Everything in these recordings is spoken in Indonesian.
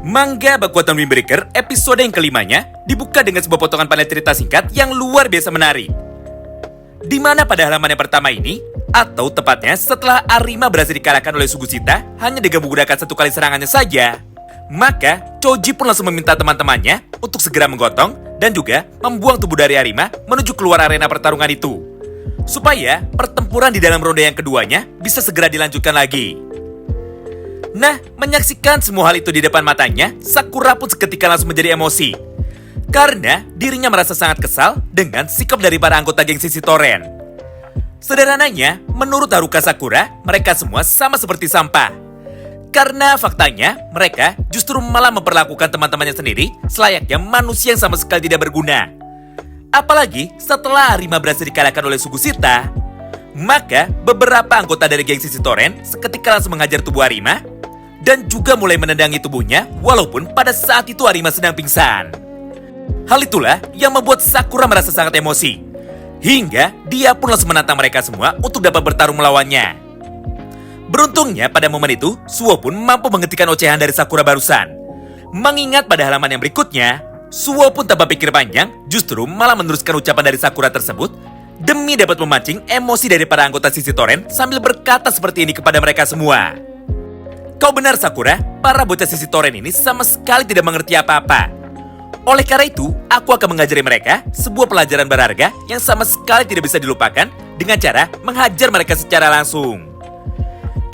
Manga Bakuatan Windbreaker episode yang kelimanya dibuka dengan sebuah potongan panel cerita singkat yang luar biasa menarik. Di mana pada halaman yang pertama ini, atau tepatnya setelah Arima berhasil dikalahkan oleh Sugusita hanya dengan menggunakan satu kali serangannya saja, maka Choji pun langsung meminta teman-temannya untuk segera menggotong dan juga membuang tubuh dari Arima menuju keluar arena pertarungan itu, supaya pertempuran di dalam ronde yang keduanya bisa segera dilanjutkan lagi. Nah, menyaksikan semua hal itu di depan matanya, Sakura pun seketika langsung menjadi emosi. Karena dirinya merasa sangat kesal dengan sikap dari para anggota geng Sisi Toren. Sederhananya, menurut Haruka Sakura, mereka semua sama seperti sampah. Karena faktanya, mereka justru malah memperlakukan teman-temannya sendiri selayaknya manusia yang sama sekali tidak berguna. Apalagi setelah Arima berhasil dikalahkan oleh Sugusita, maka beberapa anggota dari geng Sisi Toren seketika langsung menghajar tubuh Arima dan juga mulai menendangi tubuhnya walaupun pada saat itu Arima sedang pingsan. Hal itulah yang membuat Sakura merasa sangat emosi, hingga dia pun langsung menantang mereka semua untuk dapat bertarung melawannya. Beruntungnya pada momen itu, Suo pun mampu menghentikan ocehan dari Sakura barusan. Mengingat pada halaman yang berikutnya, Suo pun tanpa pikir panjang justru malah meneruskan ucapan dari Sakura tersebut demi dapat memancing emosi dari para anggota Sisi Toren sambil berkata seperti ini kepada mereka semua. Kau benar Sakura, para bocah Sisi Toren ini sama sekali tidak mengerti apa-apa. Oleh karena itu, aku akan mengajari mereka sebuah pelajaran berharga yang sama sekali tidak bisa dilupakan dengan cara menghajar mereka secara langsung.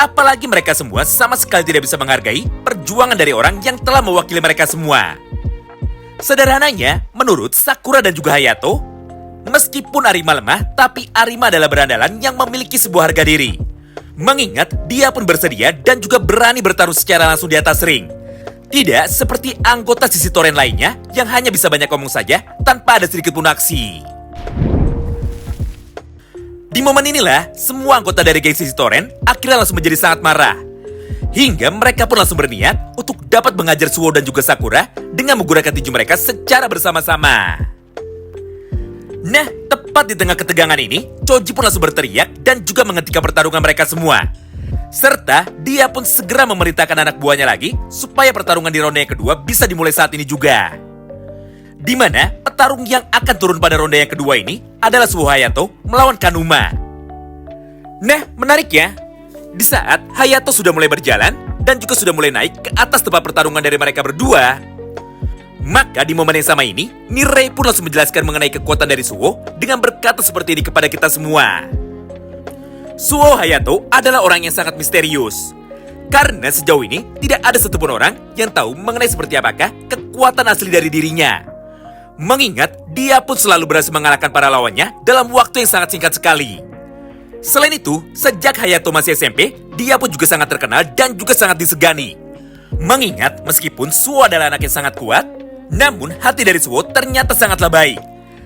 Apalagi mereka semua sama sekali tidak bisa menghargai perjuangan dari orang yang telah mewakili mereka semua. Sederhananya, menurut Sakura dan juga Hayato, meskipun Arima lemah, tapi Arima adalah berandalan yang memiliki sebuah harga diri. Mengingat dia pun bersedia dan juga berani bertaruh secara langsung di atas ring. Tidak seperti anggota Sisi Toren lainnya yang hanya bisa banyak ngomong saja tanpa ada sedikit pun aksi. Di momen inilah, semua anggota dari geng Sisi Toren akhirnya langsung menjadi sangat marah. Hingga mereka pun langsung berniat untuk dapat mengajar Suo dan juga Sakura dengan menggunakan tinju mereka secara bersama-sama. Nah, tepat di tengah ketegangan ini, Choji pun langsung berteriak dan juga menghentikan pertarungan mereka semua. Serta dia pun segera memerintahkan anak buahnya lagi supaya pertarungan di ronde yang kedua bisa dimulai saat ini juga. Di mana petarung yang akan turun pada ronde yang kedua ini adalah Suo Hayato melawan Kanuma. Nah, menarik ya. Di saat Hayato sudah mulai berjalan dan juga sudah mulai naik ke atas tempat pertarungan dari mereka berdua, maka di momen yang sama ini, Mirai pun langsung menjelaskan mengenai kekuatan dari Suo dengan berkata seperti ini kepada kita semua. Suo Hayato adalah orang yang sangat misterius. Karena sejauh ini tidak ada satupun orang yang tahu mengenai seperti apakah kekuatan asli dari dirinya. Mengingat dia pun selalu berhasil mengalahkan para lawannya dalam waktu yang sangat singkat sekali. Selain itu, sejak Hayato masih SMP, dia pun juga sangat terkenal dan juga sangat disegani. Mengingat meskipun Suo adalah anak yang sangat kuat, namun hati dari Suo ternyata sangatlah baik.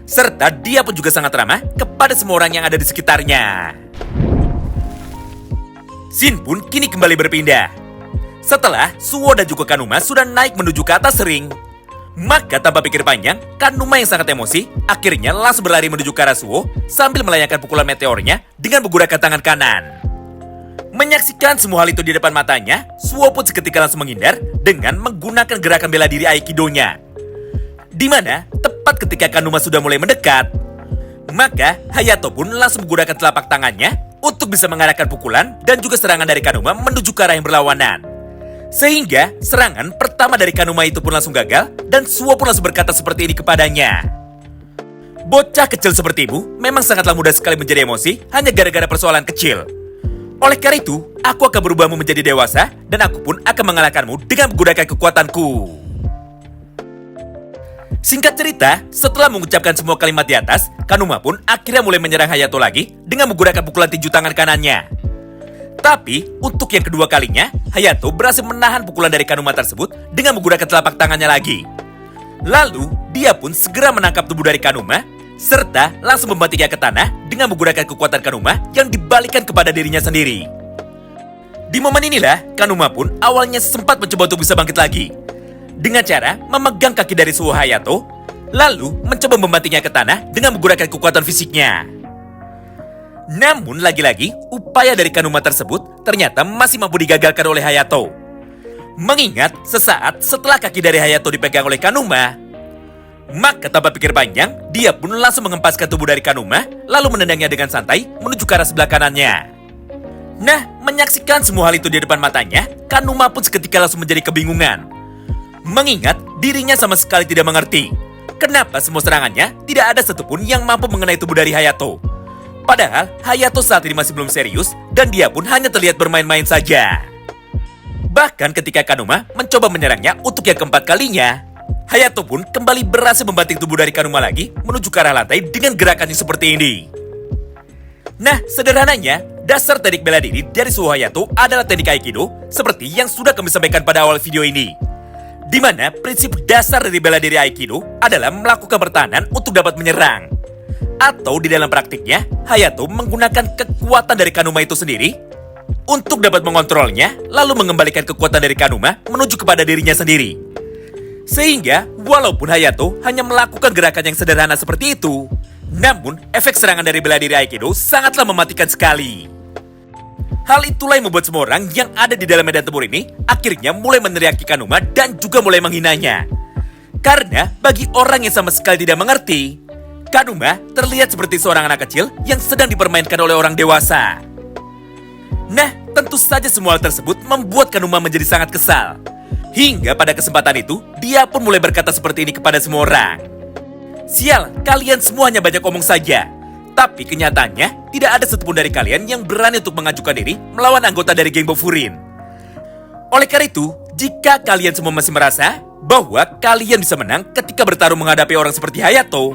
Serta dia pun juga sangat ramah kepada semua orang yang ada di sekitarnya. Scene pun kini kembali berpindah. Setelah Suo dan juga Kanuma sudah naik menuju ke atas ring, maka tanpa pikir panjang, Kanuma yang sangat emosi akhirnya langsung berlari menuju ke arah Suo sambil melayangkan pukulan meteornya dengan menggunakan tangan kanan. Menyaksikan semua hal itu di depan matanya, Suo pun seketika langsung menghindar dengan menggunakan gerakan bela diri Aikido-nya. Di mana tepat ketika Kanuma sudah mulai mendekat, maka Hayato pun langsung menggunakan telapak tangannya untuk bisa mengarahkan pukulan dan juga serangan dari Kanuma menuju ke arah yang berlawanan. Sehingga serangan pertama dari Kanuma itu pun langsung gagal dan Suo pun langsung berkata seperti ini kepadanya. Bocah kecil sepertimu memang sangatlah mudah sekali menjadi emosi hanya gara-gara persoalan kecil. Oleh karena itu, aku akan berubahmu menjadi dewasa dan aku pun akan mengalahkanmu dengan menggunakan kekuatanku. Singkat cerita, setelah mengucapkan semua kalimat di atas, Kanuma pun akhirnya mulai menyerang Hayato lagi dengan menggunakan pukulan tinju tangan kanannya. Tapi, untuk yang kedua kalinya, Hayato berhasil menahan pukulan dari Kanuma tersebut dengan menggunakan telapak tangannya lagi. Lalu, dia pun segera menangkap tubuh dari Kanuma, serta langsung membantingnya ke tanah dengan menggunakan kekuatan Kanuma yang dibalikan kepada dirinya sendiri. Di momen inilah, Kanuma pun awalnya sempat mencoba untuk bisa bangkit lagi dengan cara memegang kaki dari Suo Hayato, lalu mencoba membantingnya ke tanah dengan menggunakan kekuatan fisiknya. Namun lagi-lagi, upaya dari Kanuma tersebut ternyata masih mampu digagalkan oleh Hayato. Mengingat sesaat setelah kaki dari Hayato dipegang oleh Kanuma, maka tanpa pikir panjang, dia pun langsung mengempaskan tubuh dari Kanuma, lalu menendangnya dengan santai menuju ke arah sebelah kanannya. Nah, menyaksikan semua hal itu di depan matanya, Kanuma pun seketika langsung menjadi kebingungan. Mengingat dirinya sama sekali tidak mengerti kenapa semua serangannya tidak ada satupun yang mampu mengenai tubuh dari Hayato. Padahal Hayato saat ini masih belum serius dan dia pun hanya terlihat bermain-main saja. Bahkan ketika Kanuma mencoba menyerangnya untuk yang keempat kalinya, Hayato pun kembali berhasil membanting tubuh dari Kanuma lagi menuju ke arah lantai dengan gerakan yang seperti ini. Nah, sederhananya, dasar teknik bela diri dari Suho Hayato adalah teknik Aikido seperti yang sudah kami sampaikan pada awal video ini. Di mana prinsip dasar dari bela diri Aikido adalah melakukan pertahanan untuk dapat menyerang. Atau di dalam praktiknya, Hayato menggunakan kekuatan dari Kanuma itu sendiri untuk dapat mengontrolnya, lalu mengembalikan kekuatan dari Kanuma menuju kepada dirinya sendiri. Sehingga, walaupun Hayato hanya melakukan gerakan yang sederhana seperti itu, namun efek serangan dari bela diri Aikido sangatlah mematikan sekali. Hal itulah yang membuat semua orang yang ada di dalam medan tempur ini akhirnya mulai meneriaki Kanuma dan juga mulai menghinanya. Karena bagi orang yang sama sekali tidak mengerti, Kanuma terlihat seperti seorang anak kecil yang sedang dipermainkan oleh orang dewasa. Nah, tentu saja semua hal tersebut membuat Kanuma menjadi sangat kesal. Hingga pada kesempatan itu, dia pun mulai berkata seperti ini kepada semua orang. Sial, kalian semua hanya banyak omong saja. Tapi kenyataannya, tidak ada satupun dari kalian yang berani untuk mengajukan diri melawan anggota dari geng Bofurin. Oleh karena itu, jika kalian semua masih merasa bahwa kalian bisa menang ketika bertarung menghadapi orang seperti Hayato,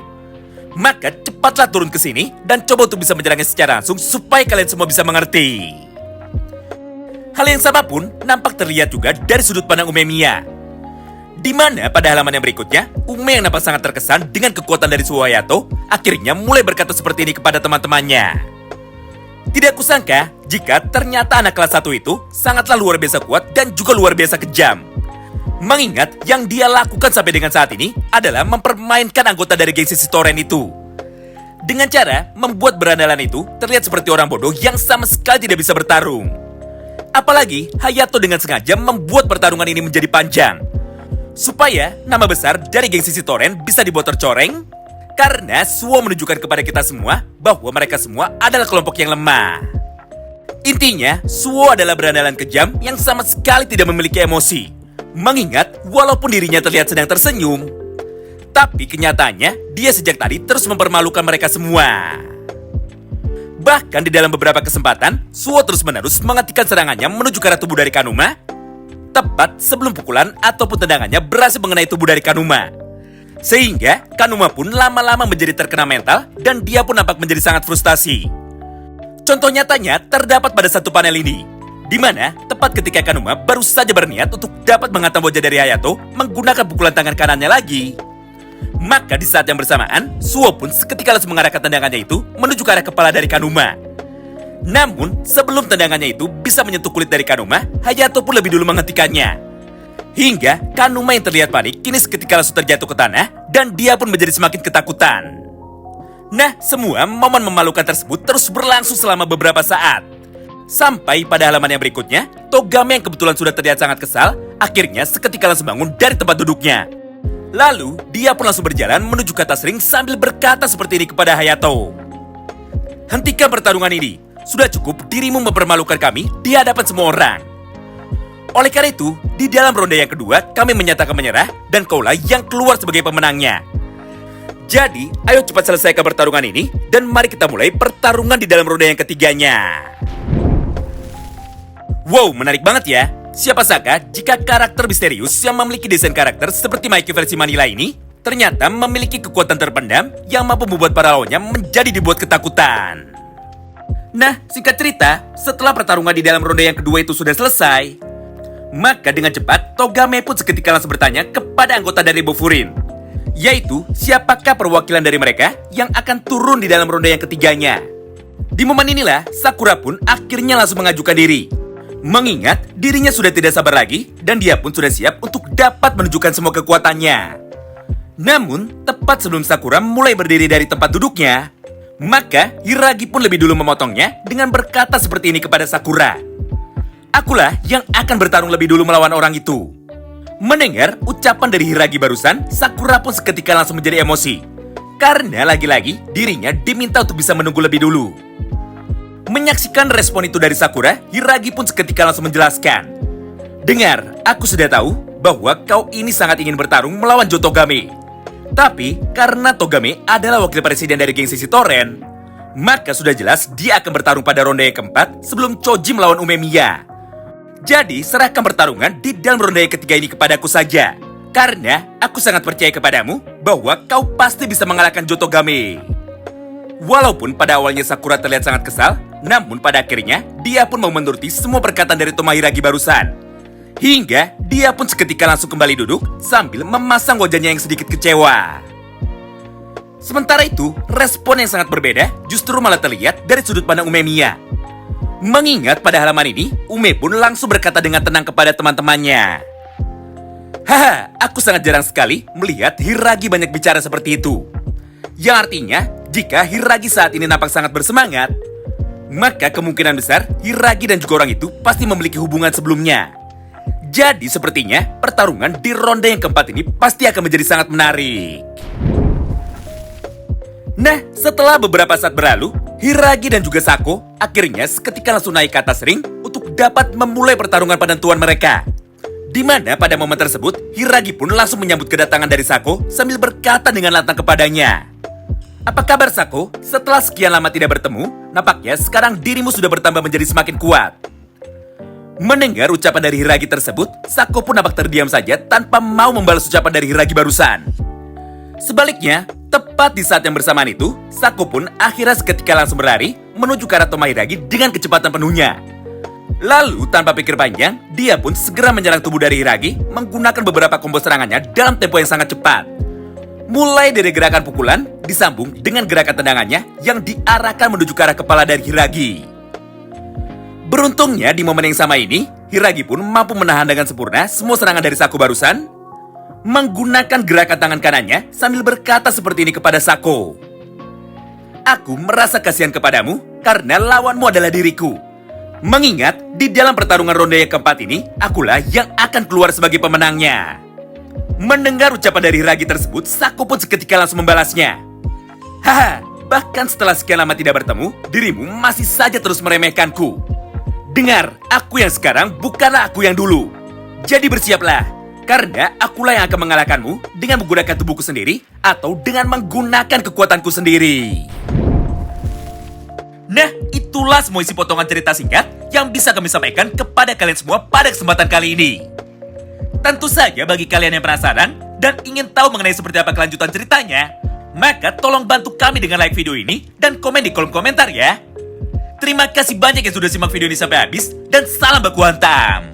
maka cepatlah turun ke sini dan coba untuk bisa menyerangnya secara langsung supaya kalian semua bisa mengerti. Hal yang sama pun nampak terlihat juga dari sudut pandang Umemiya. Di mana pada halaman yang berikutnya, Ume yang nampak sangat terkesan dengan kekuatan dari Suho Hayato akhirnya mulai berkata seperti ini kepada teman-temannya. Tidak kusangka jika ternyata anak kelas 1 itu sangatlah luar biasa kuat dan juga luar biasa kejam. Mengingat yang dia lakukan sampai dengan saat ini adalah mempermainkan anggota dari geng Sisi Toren itu. Dengan cara membuat berandalan itu terlihat seperti orang bodoh yang sama sekali tidak bisa bertarung. Apalagi Hayato dengan sengaja membuat pertarungan ini menjadi panjang supaya nama besar dari geng Sisi Toren bisa dibuat tercoreng, karena Suho menunjukkan kepada kita semua bahwa mereka semua adalah kelompok yang lemah. Intinya, Suho adalah berandalan kejam yang sama sekali tidak memiliki emosi. Mengingat walaupun dirinya terlihat sedang tersenyum, tapi kenyataannya dia sejak tadi terus mempermalukan mereka semua. Bahkan di dalam beberapa kesempatan, Suho terus-menerus menghentikan serangannya menuju ke arah tubuh dari Kanuma, tepat sebelum pukulan ataupun tendangannya berhasil mengenai tubuh dari Kanuma. Sehingga Kanuma pun lama-lama menjadi terkena mental dan dia pun nampak menjadi sangat frustasi. Contoh nyatanya terdapat pada satu panel ini, di mana tepat ketika Kanuma baru saja berniat untuk dapat menghantam wajah dari Hayato menggunakan pukulan tangan kanannya lagi. Maka di saat yang bersamaan, Suho pun seketika langsung mengarahkan tendangannya itu menuju ke arah kepala dari Kanuma. Namun, sebelum tendangannya itu bisa menyentuh kulit dari Kanuma, Hayato pun lebih dulu menghentikannya. Hingga Kanuma yang terlihat panik kini seketika langsung terjatuh ke tanah dan dia pun menjadi semakin ketakutan. Nah, semua momen memalukan tersebut terus berlangsung selama beberapa saat. Sampai pada halaman yang berikutnya, Togame yang kebetulan sudah terlihat sangat kesal, akhirnya seketika langsung bangun dari tempat duduknya. Lalu, dia pun langsung berjalan menuju ke atas ring sambil berkata seperti ini kepada Hayato. Hentikan pertarungan ini. Sudah cukup dirimu mempermalukan kami di hadapan semua orang. Oleh karena itu, di dalam ronde yang kedua, kami menyatakan menyerah dan kaulah yang keluar sebagai pemenangnya. Jadi, ayo cepat selesaikan pertarungan ini dan mari kita mulai pertarungan di dalam ronde yang ketiganya. Wow, menarik banget ya. Siapa sangka jika karakter misterius yang memiliki desain karakter seperti Mikey versi Manila ini ternyata memiliki kekuatan terpendam yang mampu membuat para lawannya menjadi dibuat ketakutan. Nah, singkat cerita, setelah pertarungan di dalam ronde yang kedua itu sudah selesai, maka dengan cepat Togame pun seketika langsung bertanya kepada anggota dari Bofurin, yaitu siapakah perwakilan dari mereka yang akan turun di dalam ronde yang ketiganya. Di momen inilah Sakura pun akhirnya langsung mengajukan diri. Mengingat dirinya sudah tidak sabar lagi dan dia pun sudah siap untuk dapat menunjukkan semua kekuatannya. Namun, tepat sebelum Sakura mulai berdiri dari tempat duduknya, maka Hiragi pun lebih dulu memotongnya dengan berkata seperti ini kepada Sakura. akulah yang akan bertarung lebih dulu melawan orang itu. Mendengar ucapan dari Hiragi barusan, Sakura pun seketika langsung menjadi emosi. Karena lagi-lagi dirinya diminta untuk bisa menunggu lebih dulu. Menyaksikan respon itu dari Sakura, Hiragi pun seketika langsung menjelaskan. Dengar, aku sudah tahu bahwa kau ini sangat ingin bertarung melawan Jotogame. Tapi karena Togame adalah wakil presiden dari geng Sisi Toren, maka sudah jelas dia akan bertarung pada ronde yang keempat sebelum Choji melawan Umemiya. Jadi serahkan pertarungan di dalam ronde ketiga ini kepadaku saja. Karena aku sangat percaya kepadamu bahwa kau pasti bisa mengalahkan Jotogame. Walaupun pada awalnya Sakura terlihat sangat kesal, namun pada akhirnya dia pun mau menuruti semua perkataan dari Toma Hiragi barusan. Hingga dia pun seketika langsung kembali duduk sambil memasang wajahnya yang sedikit kecewa. Sementara itu, respon yang sangat berbeda justru malah terlihat dari sudut pandang Umemiya. Mengingat pada halaman ini, Ume pun langsung berkata dengan tenang kepada teman-temannya. Haha, aku sangat jarang sekali melihat Hiragi banyak bicara seperti itu. Yang artinya, jika Hiragi saat ini nampak sangat bersemangat, maka kemungkinan besar Hiragi dan juga orang itu pasti memiliki hubungan sebelumnya. Jadi sepertinya pertarungan di ronde yang keempat ini pasti akan menjadi sangat menarik. Nah, setelah beberapa saat berlalu, Hiragi dan juga Sako akhirnya seketika langsung naik ke atas ring untuk dapat memulai pertarungan penentuan mereka. Di mana pada momen tersebut, Hiragi pun langsung menyambut kedatangan dari Sako sambil berkata dengan lantang kepadanya. Apa kabar Sako? Setelah sekian lama tidak bertemu, nampaknya sekarang dirimu sudah bertambah menjadi semakin kuat. Mendengar ucapan dari Hiragi tersebut, Sako pun nampak terdiam saja tanpa mau membalas ucapan dari Hiragi barusan. Sebaliknya, tepat di saat yang bersamaan itu, Sako pun akhirnya seketika langsung berlari menuju ke arah Toma Hiragi dengan kecepatan penuhnya. Lalu tanpa pikir panjang, dia pun segera menyerang tubuh dari Hiragi menggunakan beberapa combo serangannya dalam tempo yang sangat cepat. Mulai dari gerakan pukulan, disambung dengan gerakan tendangannya yang diarahkan menuju ke arah kepala dari Hiragi. Beruntungnya di momen yang sama ini, Hiragi pun mampu menahan dengan sempurna semua serangan dari Sako barusan, menggunakan gerakan tangan kanannya sambil berkata seperti ini kepada Sako. Aku merasa kasihan kepadamu karena lawanmu adalah diriku. Mengingat di dalam pertarungan ronde yang keempat ini, akulah yang akan keluar sebagai pemenangnya. Mendengar ucapan dari Hiragi tersebut, Sako pun seketika langsung membalasnya. Haha, bahkan setelah sekian lama tidak bertemu, dirimu masih saja terus meremehkanku. Dengar, aku yang sekarang bukanlah aku yang dulu. Jadi bersiaplah, karena akulah yang akan mengalahkanmu dengan menggunakan tubuhku sendiri atau dengan menggunakan kekuatanku sendiri. Nah, itulah semua isi potongan cerita singkat yang bisa kami sampaikan kepada kalian semua pada kesempatan kali ini. Tentu saja bagi kalian yang penasaran dan ingin tahu mengenai seperti apa kelanjutan ceritanya, maka tolong bantu kami dengan like video ini dan komen di kolom komentar ya. Terima kasih banyak yang sudah simak video ini sampai habis dan salam baku hantam.